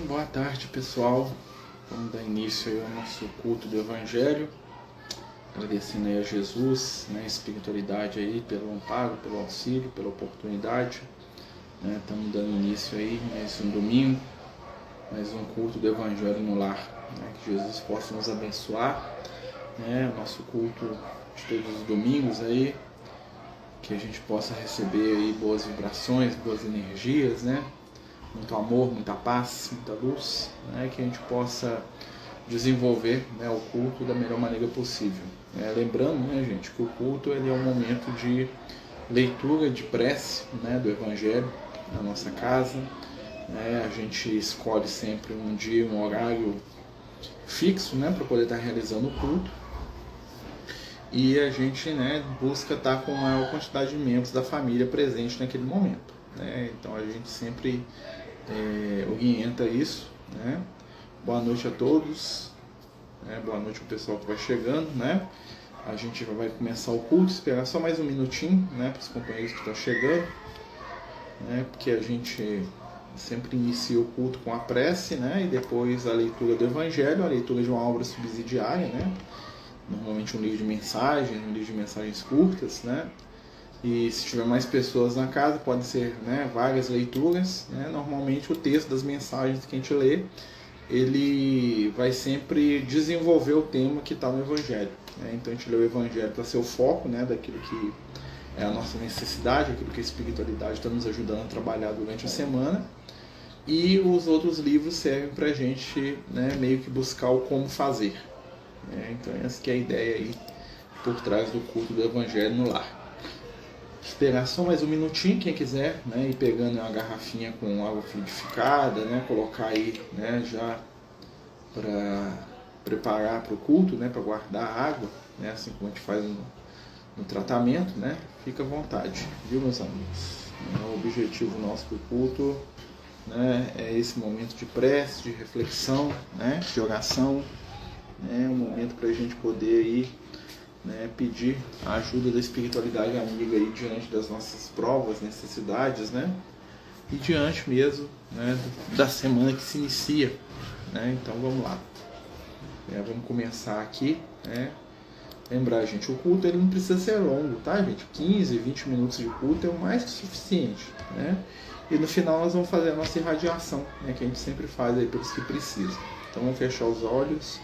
Boa tarde, pessoal. Vamos dar início aí ao nosso culto do Evangelho, agradecendo aí a Jesus, né, a espiritualidade aí pelo amparo, pelo auxílio, pela oportunidade. Estamos dando início aí mais um domingo, mais um culto do Evangelho no lar. Que Jesus possa nos abençoar, o nosso culto de todos os domingos aí, que a gente possa receber aí boas vibrações, boas energias, muito amor, muita paz, muita luz, que a gente possa desenvolver o culto da melhor maneira possível. Lembrando, gente, que o culto ele é um momento de leitura, de prece do Evangelho na nossa casa. A gente escolhe sempre um dia, um horário fixo para poder estar realizando o culto. E a gente busca estar com a maior quantidade de membros da família presente naquele momento. Então a gente sempre orienta isso. Boa noite a todos. Boa noite ao pessoal que vai chegando. A gente vai começar o culto, esperar só mais um minutinho para os companheiros que estão chegando. Porque a gente sempre inicia o culto com a prece, e depois a leitura do Evangelho, a leitura de uma obra subsidiária, normalmente um livro de mensagens curtas, E se tiver mais pessoas na casa, podem ser várias leituras. Normalmente o texto das mensagens que a gente lê, ele vai sempre desenvolver o tema que está no Evangelho. Então a gente lê o Evangelho para ser o foco daquilo que é a nossa necessidade, aquilo que a espiritualidade está nos ajudando a trabalhar durante a semana. E os outros livros servem para a gente meio que buscar o como fazer. Então essa que é a ideia aí por trás do culto do Evangelho no lar. Esperar só mais um minutinho, quem quiser, ir pegando uma garrafinha com água fluidificada, colocar aí já para preparar para o culto, para guardar a água, assim como a gente faz no tratamento, fica à vontade, viu, meus amigos? O objetivo nosso do culto é esse momento de prece, de reflexão, de oração, um momento para a gente poder aí pedir a ajuda da espiritualidade amiga aí diante das nossas provas, necessidades, e diante mesmo da semana que se inicia, Então vamos lá, vamos começar aqui, Lembrar, gente, o culto ele não precisa ser longo, tá, gente? 15, 20 minutos de culto é o mais que suficiente, E no final nós vamos fazer a nossa irradiação, que a gente sempre faz aí pelos que precisam. Então vamos fechar os olhos,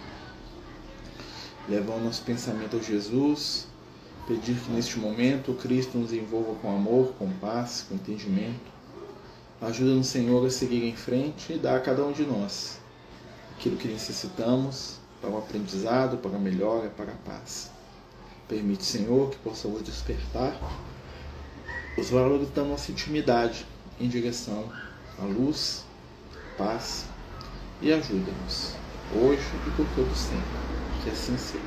levar o nosso pensamento a Jesus, pedir que neste momento o Cristo nos envolva com amor, com paz, com entendimento. Ajuda-nos, Senhor, a seguir em frente e dar a cada um de nós aquilo que necessitamos para o aprendizado, para a melhora, para a paz. Permite, Senhor, que possamos despertar os valores da nossa intimidade em direção à luz, paz e ajuda-nos, hoje e por todo sempre. Que assim seja.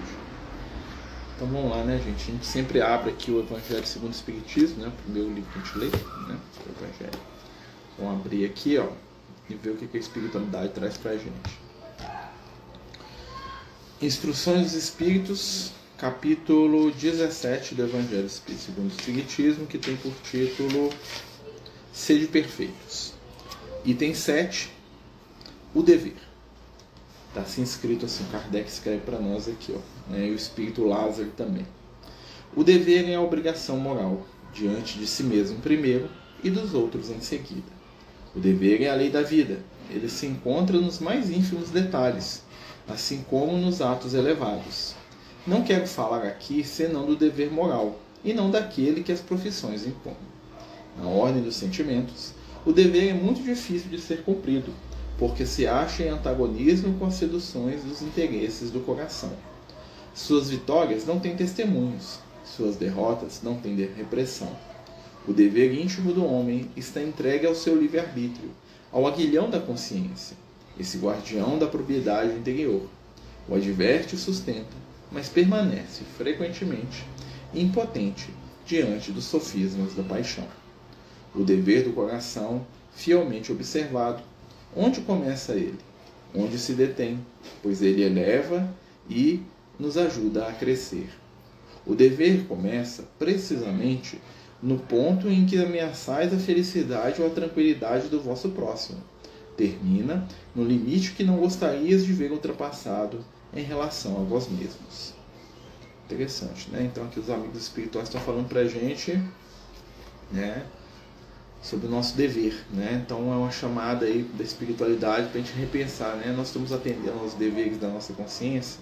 Então vamos lá, gente? A gente sempre abre aqui o Evangelho segundo o Espiritismo, o primeiro livro que a gente lê, o Evangelho. Vamos abrir aqui, e ver o que a espiritualidade traz pra gente. Instruções dos Espíritos, capítulo 17 do Evangelho segundo o Espiritismo, que tem por título Sede Perfeitos. Item 7, o dever. Está assim escrito, assim, Kardec escreve para nós aqui, e o Espírito Lázaro também. O dever é a obrigação moral, diante de si mesmo primeiro e dos outros em seguida. O dever é a lei da vida, ele se encontra nos mais ínfimos detalhes, assim como nos atos elevados. Não quero falar aqui senão do dever moral, e não daquele que as profissões impõem. Na ordem dos sentimentos, o dever é muito difícil de ser cumprido, porque se acha em antagonismo com as seduções dos interesses do coração. Suas vitórias não têm testemunhos, suas derrotas não têm repressão. O dever íntimo do homem está entregue ao seu livre-arbítrio, ao aguilhão da consciência, esse guardião da propriedade interior. O adverte e sustenta, mas permanece frequentemente impotente diante dos sofismas da paixão. O dever do coração, fielmente observado, onde começa ele? Onde se detém? Pois ele eleva e nos ajuda a crescer. O dever começa, precisamente, no ponto em que ameaçais a felicidade ou a tranquilidade do vosso próximo. termina no limite que não gostarias de ver ultrapassado em relação a vós mesmos. Interessante, né? Então aqui os amigos espirituais estão falando pra gente, né, sobre o nosso dever, né? Então é uma chamada aí da espiritualidade para a gente repensar, né? Nós estamos atendendo aos deveres da nossa consciência,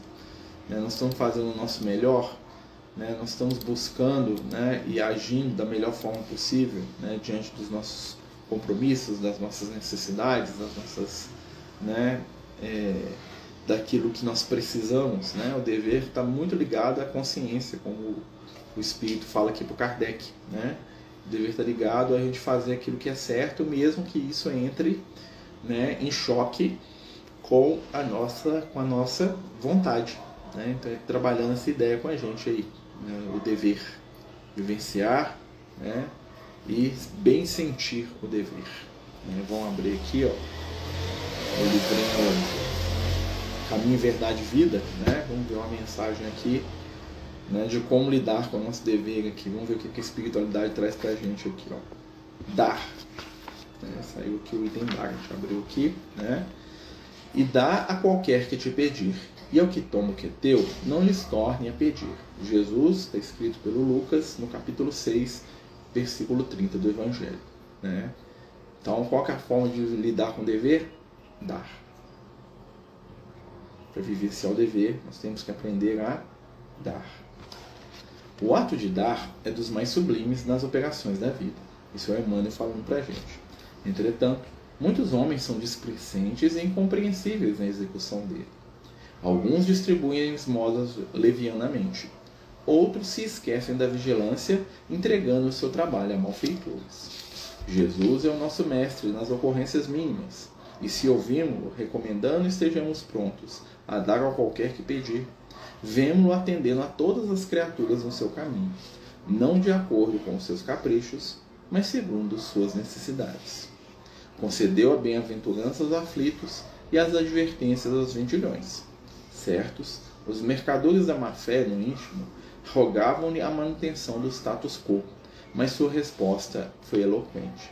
né? Nós estamos fazendo o nosso melhor, né? Nós estamos buscando, né, e agindo da melhor forma possível, né, diante dos nossos compromissos, das nossas necessidades, das nossas, né, daquilo que nós precisamos, né? O dever está muito ligado à consciência, como o Espírito fala aqui para o Kardec, né? O dever está ligado a gente fazer aquilo que é certo, mesmo que isso entre, né, em choque com a nossa vontade, né? Então, trabalhando essa ideia com a gente aí, né? O dever, vivenciar, né, e bem sentir o dever, né? Vamos abrir aqui, ó, o livrinho Caminho, Verdade e Vida, né? Vamos ver uma mensagem aqui, né, de como lidar com o nosso dever aqui. Vamos ver o que a espiritualidade traz pra gente aqui, ó. Dar, né? Saiu aqui o item dar, a gente abriu aqui, né? E dá a qualquer que te pedir, e ao que toma o que é teu, não lhes torne a pedir. Jesus, está escrito pelo Lucas, no capítulo 6, versículo 30 do Evangelho, né? Então, qual que é a forma de lidar com o dever? Dar. Para vivenciar o dever, nós temos que aprender a dar. O ato de dar é dos mais sublimes nas operações da vida. Isso é o Emmanuel falando para a gente. Entretanto, muitos homens são displicentes e incompreensíveis na execução dele. Alguns distribuem esmolas levianamente. Outros se esquecem da vigilância, entregando o seu trabalho a malfeitores. Jesus é o nosso mestre nas ocorrências mínimas, e se ouvimos-lo recomendando, estejamos prontos a dar a qualquer que pedir. Vemo-lo atendendo a todas as criaturas no seu caminho, não de acordo com os seus caprichos, mas segundo suas necessidades. Concedeu a bem-aventurança aos aflitos e as advertências aos vendilhões. Certos, os mercadores da má-fé no íntimo rogavam-lhe a manutenção do status quo, mas sua resposta foi eloquente.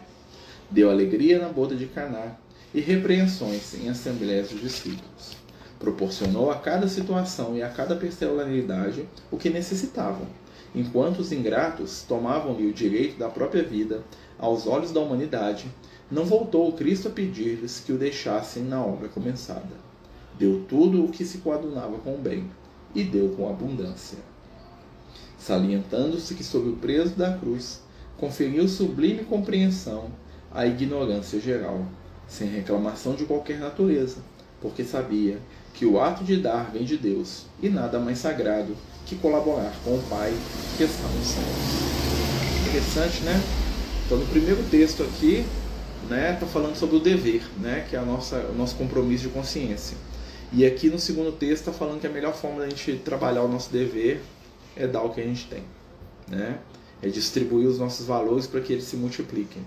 Deu alegria na boda de Caná e repreensões em assembleias de discípulos. Proporcionou a cada situação e a cada personalidade o que necessitavam, enquanto os ingratos tomavam-lhe o direito da própria vida, aos olhos da humanidade, não voltou o Cristo a pedir-lhes que o deixassem na obra começada. Deu tudo o que se coadunava com o bem, e deu com abundância. Salientando-se que sob o peso da cruz, conferiu sublime compreensão à ignorância geral, sem reclamação de qualquer natureza, porque sabia que o ato de dar vem de Deus, e nada mais sagrado que colaborar com o Pai que está nos céus. Interessante, né? Então, no primeiro texto aqui, né, está falando sobre o dever, né, que é o nosso compromisso de consciência. E aqui no segundo texto está falando que a melhor forma da gente trabalhar o nosso dever é dar o que a gente tem, né? É distribuir os nossos valores para que eles se multipliquem,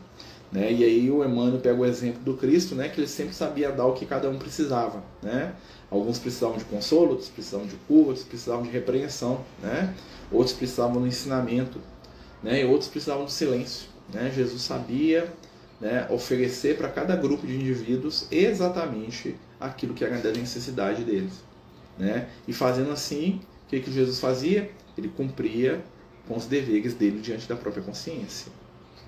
né? E aí o Emmanuel pega o exemplo do Cristo, né, que ele sempre sabia dar o que cada um precisava, né? Alguns precisavam de consolo, outros precisavam de cura, outros precisavam de repreensão, né? Outros precisavam do ensinamento, né? E outros precisavam do silêncio, né? Jesus sabia, né, oferecer para cada grupo de indivíduos exatamente aquilo que era da necessidade deles, né? E fazendo assim, o que Jesus fazia? Ele cumpria com os deveres dele diante da própria consciência,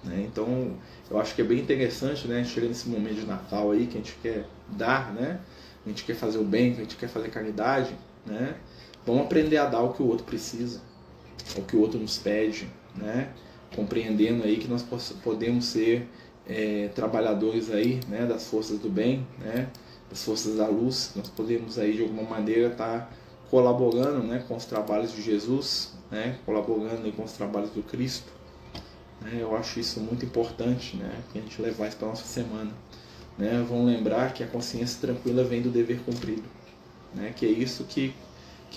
né? Então, eu acho que é bem interessante, né? Chega nesse momento de Natal aí, que a gente quer dar, né? A gente quer fazer o bem, que a gente quer fazer caridade, né? Vamos aprender a dar o que o outro precisa, o que o outro nos pede, né? Compreendendo aí que nós podemos ser trabalhadores aí, né, das forças do bem, né, das forças da luz. Nós podemos aí de alguma maneira estar colaborando, né, com os trabalhos de Jesus, né, colaborando aí com os trabalhos do Cristo, né. Eu acho isso muito importante, né, que a gente levar isso para a nossa semana, né. Vamos lembrar que a consciência tranquila vem do dever cumprido, né, que é isso que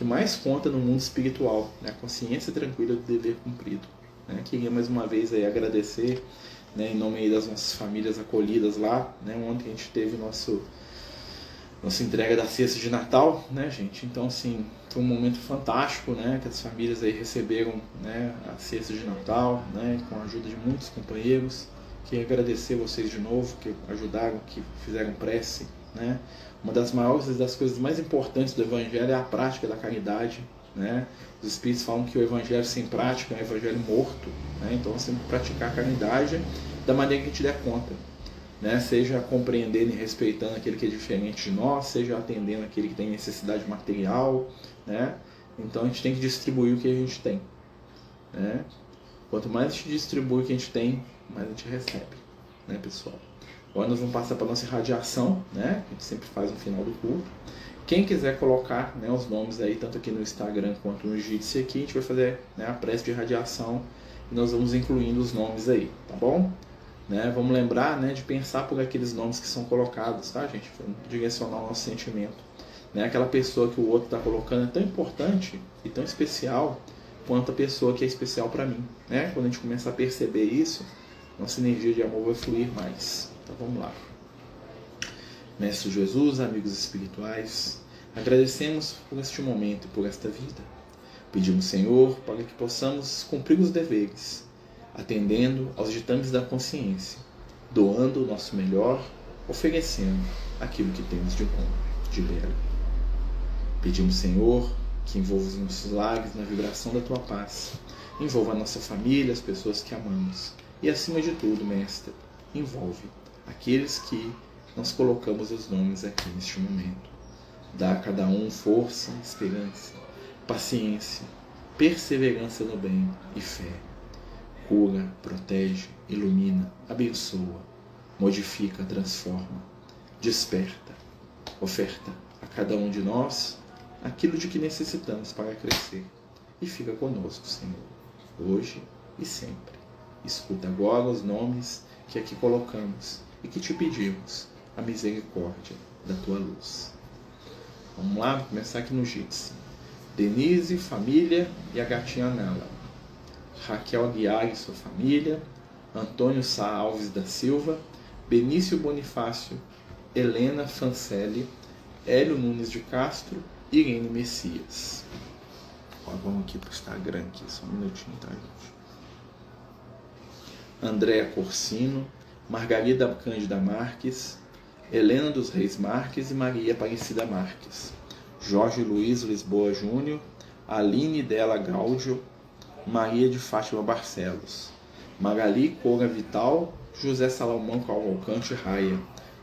mais conta no mundo espiritual, né, a consciência tranquila do dever cumprido, né. Queria mais uma vez aí agradecer, né, em nome aí das nossas famílias acolhidas lá, né, ontem a gente teve nossa entrega da cesta de Natal, né, gente? Então, assim, foi um momento fantástico, né, que as famílias aí receberam, né, a cesta de Natal, né, com a ajuda de muitos companheiros, Queria agradecer vocês de novo, que ajudaram, que fizeram prece, né? Uma das maiores, das coisas mais importantes do Evangelho é a prática da caridade, né? Os Espíritos falam que o Evangelho sem prática é um Evangelho morto, né? Então nós temos que praticar a caridade da maneira que a gente der conta, né? Seja compreendendo e respeitando aquele que é diferente de nós, seja atendendo aquele que tem necessidade material, né? Então a gente tem que distribuir o que a gente tem, né? Quanto mais a gente distribui o que a gente tem, mais a gente recebe, né, pessoal? Agora nós vamos passar para a nossa irradiação, né? A gente sempre faz no final do culto. Quem quiser colocar, né, os nomes aí, tanto aqui no Instagram quanto no Jitsi aqui, a gente vai fazer, né, a prece de irradiação e nós vamos incluindo os nomes aí, tá bom? Né? Vamos lembrar, né, de pensar por aqueles nomes que são colocados, tá, gente? Vamos direcionar o nosso sentimento. Né? Aquela pessoa que o outro está colocando é tão importante e tão especial quanto a pessoa que é especial para mim, né? Quando a gente começar a perceber isso, nossa energia de amor vai fluir mais. Então vamos lá. Mestre Jesus, amigos espirituais, agradecemos por este momento e por esta vida. Pedimos, Senhor, para que possamos cumprir os deveres, atendendo aos ditames da consciência, doando o nosso melhor, oferecendo aquilo que temos de bom, de belo. Pedimos, Senhor, que envolva os nossos lares na vibração da Tua paz, envolva a nossa família, as pessoas que amamos, e acima de tudo, Mestre, envolve aqueles que nós colocamos os nomes aqui neste momento. Dá a cada um força, esperança, paciência, perseverança no bem e fé. Cura, protege, ilumina, abençoa, modifica, transforma, desperta, oferta a cada um de nós aquilo de que necessitamos para crescer. E fica conosco, Senhor, hoje e sempre. Escuta agora os nomes que aqui colocamos e que te pedimos a misericórdia da Tua luz. Vamos lá, vamos começar aqui no Jitsi. Denise, família e a gatinha Nala. Raquel Aguiar e sua família. Antônio Sá Alves da Silva. Benício Bonifácio. Helena Fancelli. Hélio Nunes de Castro. Irene Messias. Ó, vamos aqui para o Instagram, aqui, só um minutinho, tá, gente? Andréa Corsino. Margarida Cândida Marques. Helena dos Reis Marques e Maria Aparecida Marques. Jorge Luiz Lisboa Júnior. Aline Della Gaudio. Maria de Fátima Barcelos. Magali Coura Vital. José Salomão Cavalcante Raia.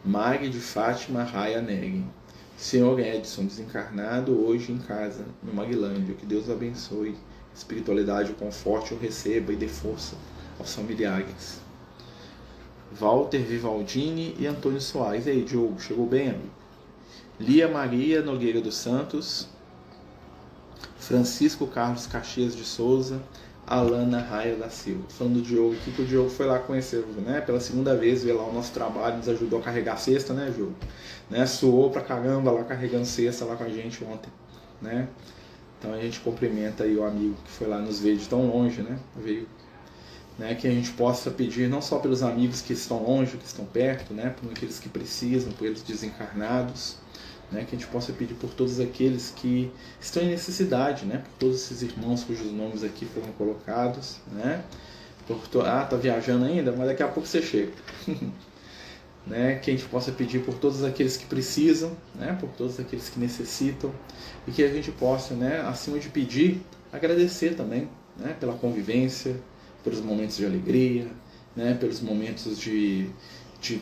Mari de Fátima Raia Neri. Senhor Edson, desencarnado hoje em casa, no Marilândia. Que Deus o abençoe. Espiritualidade, o conforte o receba e dê força aos familiares. Walter Vivaldini e Antônio Soares. E aí, Diogo, chegou bem, amigo? Lia Maria Nogueira dos Santos. Francisco Carlos Caxias de Souza. Alana Raia da Silva. Falando do Diogo aqui, que o Diogo foi lá conhecer, né? Pela segunda vez, veio lá o nosso trabalho, nos ajudou a carregar a cesta, né, Diogo? Né? Suou pra caramba lá carregando cesta lá com a gente ontem, né? Então a gente cumprimenta aí o amigo que foi lá nos ver de tão longe, né? Veio, né? Que a gente possa pedir não só pelos amigos que estão longe, que estão perto, né? Por aqueles que precisam, por eles desencarnados, né? Que a gente possa pedir por todos aqueles que estão em necessidade, né? Por todos esses irmãos cujos nomes aqui foram colocados, né? Tá viajando ainda, mas daqui a pouco você chega. Né? Que a gente possa pedir por todos aqueles que precisam, né? Por todos aqueles que necessitam, e que a gente possa, né, acima de pedir, agradecer também, né? Pela convivência, pelos momentos de alegria, né? Pelos momentos de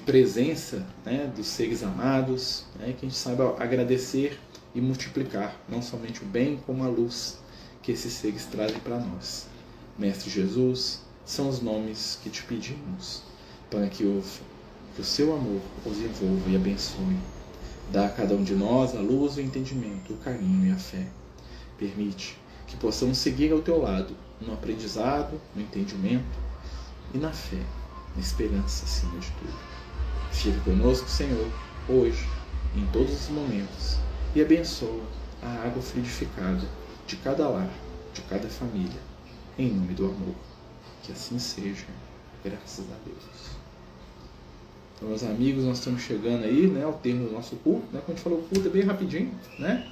presença, né, dos seres amados, né, que a gente saiba agradecer e multiplicar, não somente o bem, como a luz que esses seres trazem para nós. Mestre Jesus, são os nomes que te pedimos, para que o seu amor os envolva e abençoe. Dá a cada um de nós a luz, o entendimento, o carinho e a fé. Permite que possamos seguir ao teu lado, no aprendizado, no entendimento e na fé, na esperança acima de tudo. Fique conosco, Senhor, hoje, em todos os momentos, e abençoa a água fluidificada de cada lar, de cada família, em nome do amor. Que assim seja, graças a Deus. Então, meus amigos, nós estamos chegando aí, né, ao termo do nosso culto, né? Como a gente falou, o culto é bem rapidinho, né?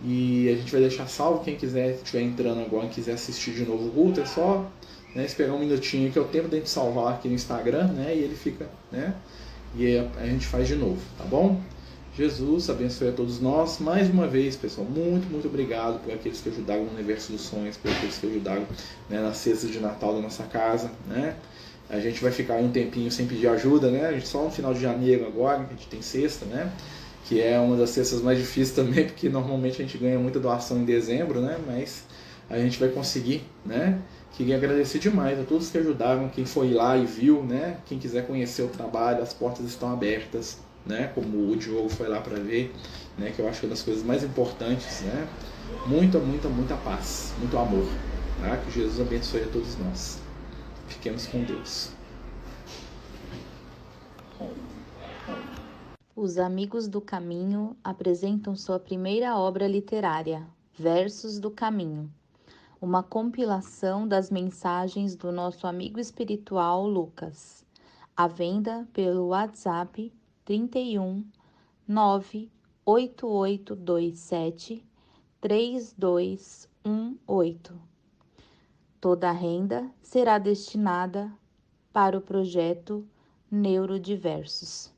E a gente vai deixar salvo, quem quiser, estiver entrando agora e quiser assistir de novo o culto, é só né, esperar um minutinho, que é o tempo da gente salvar aqui no Instagram, né, e ele fica, né, e a gente faz de novo, tá bom? Jesus abençoe a todos nós. Mais uma vez, pessoal, muito, muito obrigado por aqueles que ajudaram no Universo dos Sonhos, por aqueles que ajudaram, né, nas cestas de Natal da nossa casa, né? A gente vai ficar um tempinho sem pedir ajuda, né? A gente só no final de janeiro agora, que a gente tem cesta, né? Que é uma das cestas mais difíceis também, porque normalmente a gente ganha muita doação em dezembro, né? Mas a gente vai conseguir, né? Queria agradecer demais a todos que ajudaram, quem foi lá e viu, né? Quem quiser conhecer o trabalho, as portas estão abertas, né? Como o Diogo foi lá para ver, né? Que eu acho que é uma das coisas mais importantes, né? Muita, muita, muita paz, muito amor, tá? Que Jesus abençoe a todos nós. Fiquemos com Deus. Os Amigos do Caminho apresentam sua primeira obra literária, Versos do Caminho, uma compilação das mensagens do nosso amigo espiritual Lucas, à venda pelo WhatsApp 31 98827 3218. Toda a renda será destinada para o projeto Neurodiversos.